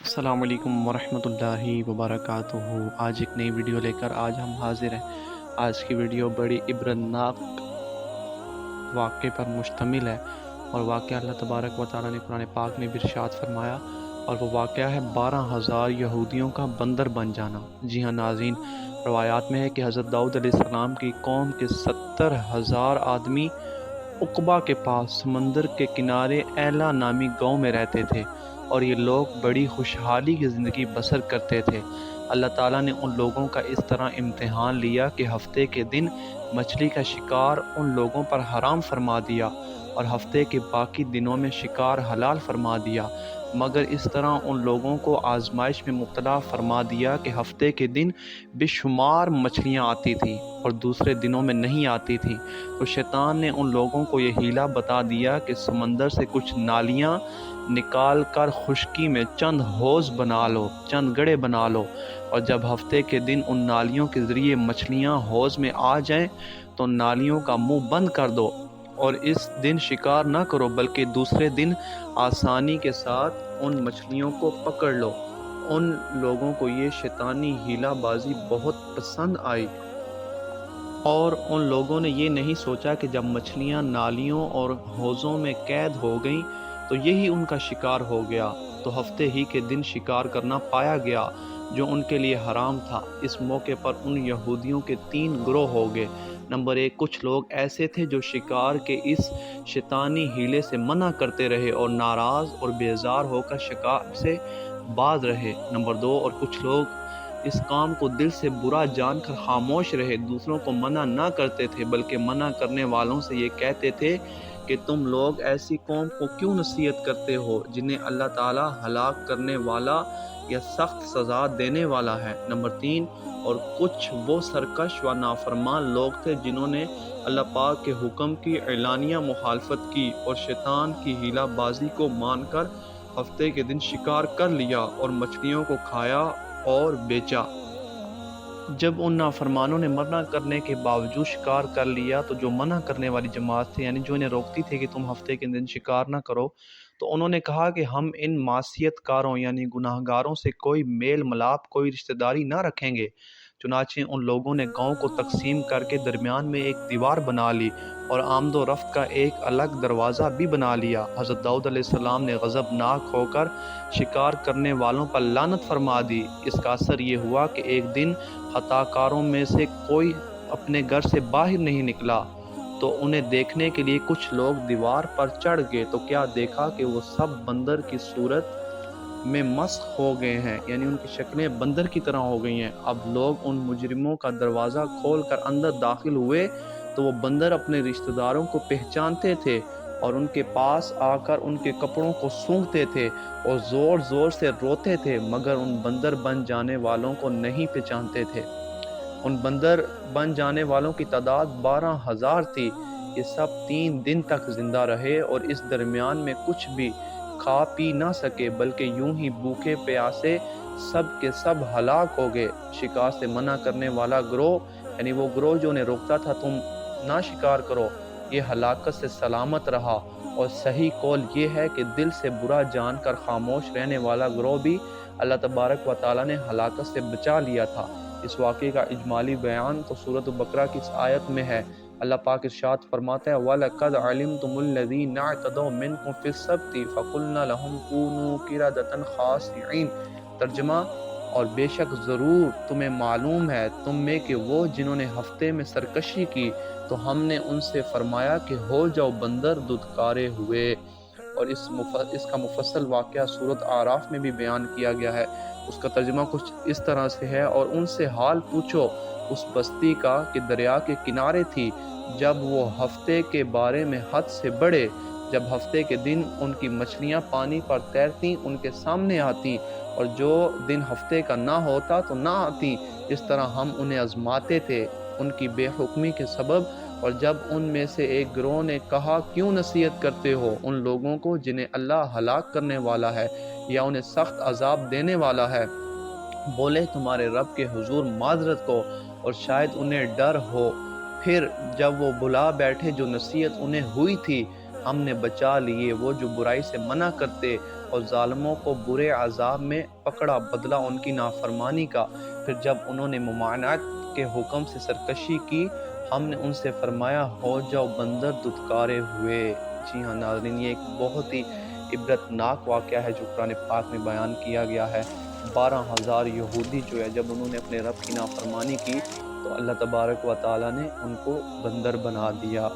السلام علیکم ورحمۃ اللہ وبرکاتہ۔ آج ایک نئی ویڈیو لے کر ہم حاضر ہیں۔ آج کی ویڈیو بڑی عبرتناک واقعے پر مشتمل ہے، اور واقعہ اللہ تبارک و تعالیٰ نے قرآن پاک میں بھی ارشاد فرمایا، اور وہ واقعہ ہے 12,000 یہودیوں کا بندر بن جانا۔ جی ہاں ناظرین، روایات میں ہے کہ حضرت داؤد علیہ السلام کی قوم کے 70,000 آدمی عقبہ کے پاس سمندر کے کنارے ایلا نامی گاؤں میں رہتے تھے، اور یہ لوگ بڑی خوشحالی کی زندگی بسر کرتے تھے۔ اللہ تعالیٰ نے ان لوگوں کا اس طرح امتحان لیا کہ ہفتے کے دن مچھلی کا شکار ان لوگوں پر حرام فرما دیا، اور ہفتے کے باقی دنوں میں شکار حلال فرما دیا، مگر اس طرح ان لوگوں کو آزمائش میں مبتلا فرما دیا کہ ہفتے کے دن بے شمار مچھلیاں آتی تھیں اور دوسرے دنوں میں نہیں آتی تھیں۔ تو شیطان نے ان لوگوں کو یہ حیلہ بتا دیا کہ سمندر سے کچھ نالیاں نکال کر خشکی میں چند حوض بنا لو، چند گڑھے بنا لو، اور جب ہفتے کے دن ان نالیوں کے ذریعے مچھلیاں حوض میں آ جائیں تو نالیوں کا منہ بند کر دو، اور اس دن شکار نہ کرو بلکہ دوسرے دن آسانی کے ساتھ ان مچھلیوں کو پکڑ لو۔ ان لوگوں کو یہ شیطانی حیلہ بازی بہت پسند آئی، اور ان لوگوں نے یہ نہیں سوچا کہ جب مچھلیاں نالیوں اور حوضوں میں قید ہو گئیں تو یہی ان کا شکار ہو گیا۔ تو ہفتے ہی کے دن شکار کرنا پایا گیا جو ان کے لیے حرام تھا۔ اس موقع پر ان یہودیوں کے 3 گروہ ہو گئے۔ نمبر 1، کچھ لوگ ایسے تھے جو شکار کے اس شیطانی حیلے سے منع کرتے رہے اور ناراض اور بیزار ہو کر شکار سے باز رہے۔ نمبر 2، اور کچھ لوگ اس کام کو دل سے برا جان کر خاموش رہے، دوسروں کو منع نہ کرتے تھے بلکہ منع کرنے والوں سے یہ کہتے تھے کہ تم لوگ ایسی قوم کو کیوں نصیحت کرتے ہو جنہیں اللہ تعالیٰ ہلاک کرنے والا یا سخت سزا دینے والا ہے۔ نمبر 3، اور کچھ وہ سرکش و نافرمان لوگ تھے جنہوں نے اللہ پاک کے حکم کی اعلانیہ مخالفت کی اور شیطان کی حیلہ بازی کو مان کر ہفتے کے دن شکار کر لیا اور مچھلیوں کو کھایا اور بیچا۔ جب ان نافرمانوں نے منع کرنے کے باوجود شکار کر لیا تو جو منع کرنے والی جماعت تھی، یعنی جو انہیں روکتی تھی کہ تم ہفتے کے دن شکار نہ کرو، تو انہوں نے کہا کہ ہم ان معصیت کاروں یعنی گناہ گاروں سے کوئی میل ملاپ، کوئی رشتہ داری نہ رکھیں گے۔ چنانچہ ان لوگوں نے گاؤں کو تقسیم کر کے درمیان میں ایک دیوار بنا لی اور آمد و رفت کا ایک الگ دروازہ بھی بنا لیا۔ حضرت داؤد علیہ السلام نے غضبناک ہو کر شکار کرنے والوں پر لعنت فرما دی۔ اس کا اثر یہ ہوا کہ ایک دن خطا کاروں میں سے کوئی اپنے گھر سے باہر نہیں نکلا، تو انہیں دیکھنے کے لیے کچھ لوگ دیوار پر چڑھ گئے تو کیا دیکھا کہ وہ سب بندر کی صورت میں مسخ ہو گئے ہیں، یعنی ان کی شکلیں بندر کی طرح ہو گئی ہیں۔ اب لوگ ان مجرموں کا دروازہ کھول کر اندر داخل ہوئے تو وہ بندر اپنے رشتہ داروں کو پہچانتے تھے اور ان کے پاس آ کر ان کے کپڑوں کو سونگھتے تھے اور زور زور سے روتے تھے، مگر ان بندر بن جانے والوں کو نہیں پہچانتے تھے۔ ان بندر بن جانے والوں کی تعداد 12,000 تھی۔ یہ سب 3 دن تک زندہ رہے اور اس درمیان میں کچھ بھی کھا پی نہ سکے، بلکہ یوں ہی بھوکے پیاسے سب کے سب ہلاک ہو گئے۔ شکار سے منع کرنے والا گروہ، یعنی وہ گروہ جو انہیں روکتا تھا تم نہ شکار کرو، یہ ہلاکت سے سلامت رہا، اور صحیح قول یہ ہے کہ دل سے برا جان کر خاموش رہنے والا گروہ بھی اللہ تبارک و تعالیٰ نے ہلاکت سے بچا لیا تھا۔ اس واقعے کا اجمالی بیان تو سورۃ البقرہ کی اس آیت میں ہے۔ اللہ پاک ارشاد فرماتا ہے وَلَقَدْ عَلِمْتُمُ الَّذِينَ اعْتَدَوْا مِنْكُمْ فِي السَّبْتِ فَقُلْنَا لَهُمْ كُونُوا قِرَدَةً خَاسِئِينَ۔ ترجمہ، اور بے شک ضرور تمہیں معلوم ہے تم میں کہ وہ جنہوں نے ہفتے میں سرکشی کی تو ہم نے ان سے فرمایا کہ ہو جاؤ بندر دھتکارے ہوئے۔ اور اس کا مفصل واقعہ سورۃ اعراف میں بھی بیان کیا گیا ہے۔ اس کا ترجمہ کچھ اس طرح سے ہے، اور ان سے حال پوچھو اس بستی کا کہ دریا کے کنارے تھی، جب وہ ہفتے کے بارے میں حد سے بڑھے، جب ہفتے کے دن ان کی مچھلیاں پانی پر تیرتی ان کے سامنے آتی، اور جو دن ہفتے کا نہ ہوتا تو نہ آتی۔ اس طرح ہم انہیں آزماتے تھے ان کی بے حکمی کے سبب۔ اور جب ان میں سے ایک گروہ نے کہا کیوں نصیحت کرتے ہو ان لوگوں کو جنہیں اللہ ہلاک کرنے والا ہے یا انہیں سخت عذاب دینے والا ہے، بولے تمہارے رب کے حضور معذرت کو، اور شاید انہیں ڈر ہو۔ پھر جب وہ بھلا بیٹھے جو نصیحت انہیں ہوئی تھی، ہم نے بچا لیے وہ جو برائی سے منع کرتے اور ظالموں کو برے عذاب میں پکڑا، بدلہ ان کی نافرمانی کا۔ پھر جب انہوں نے ممانعت کے حکم سے سرکشی کی، ہم نے ان سے فرمایا ہو جاؤ بندر دھتکارے ہوئے۔ جی ہاں ناظرین، یہ ایک بہت ہی عبرتناک واقعہ ہے جو قرآن پاک میں بیان کیا گیا ہے۔ 12,000 یہودی جو ہے جب انہوں نے اپنے رب کی نافرمانی کی تو اللہ تبارک و تعالیٰ نے ان کو بندر بنا دیا۔